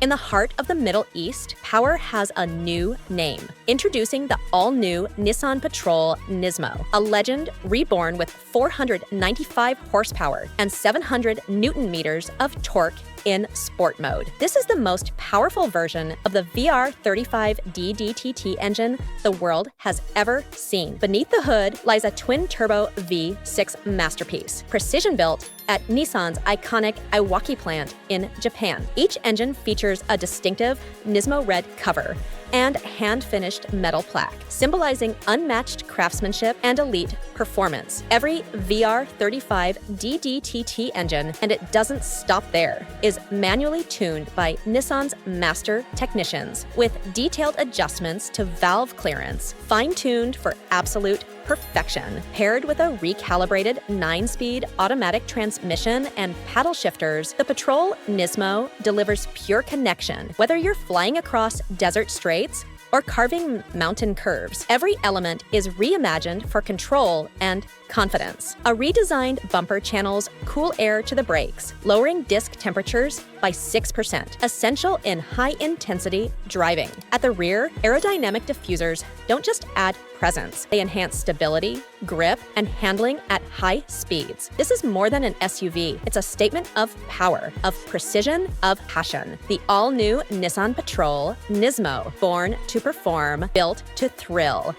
In the heart of the Middle East, power has a new name. Introducing the all-new Nissan Patrol NISMO, a legend reborn with 495 horsepower and 700 Newton-meters of torque in sport mode. This is the most powerful version of the VR35 DDTT engine the world has ever seen. Beneath the hood lies a twin-turbo V6 masterpiece, precision-built at Nissan's iconic Iwaki plant in Japan. Each engine features a distinctive Nismo red cover and hand-finished metal plaque, symbolizing unmatched craftsmanship and elite performance. Every VR35 DDTT engine, and it doesn't stop there, is manually tuned by Nissan's master technicians with detailed adjustments to valve clearance, fine-tuned for absolute perfection. Paired with a recalibrated 9-speed automatic transmission and paddle shifters, the Patrol NISMO delivers pure connection. Whether you're flying across desert straits or carving mountain curves, every element is reimagined for control and confidence. A redesigned bumper channels cool air to the brakes, lowering disc temperatures by 6%, essential in high-intensity driving. At the rear, aerodynamic diffusers don't just add presence, they enhance stability, grip, and handling at high speeds. This is more than an SUV. It's a statement of power, of precision, of passion. The all-new Nissan Patrol NISMO, born to perform, built to thrill.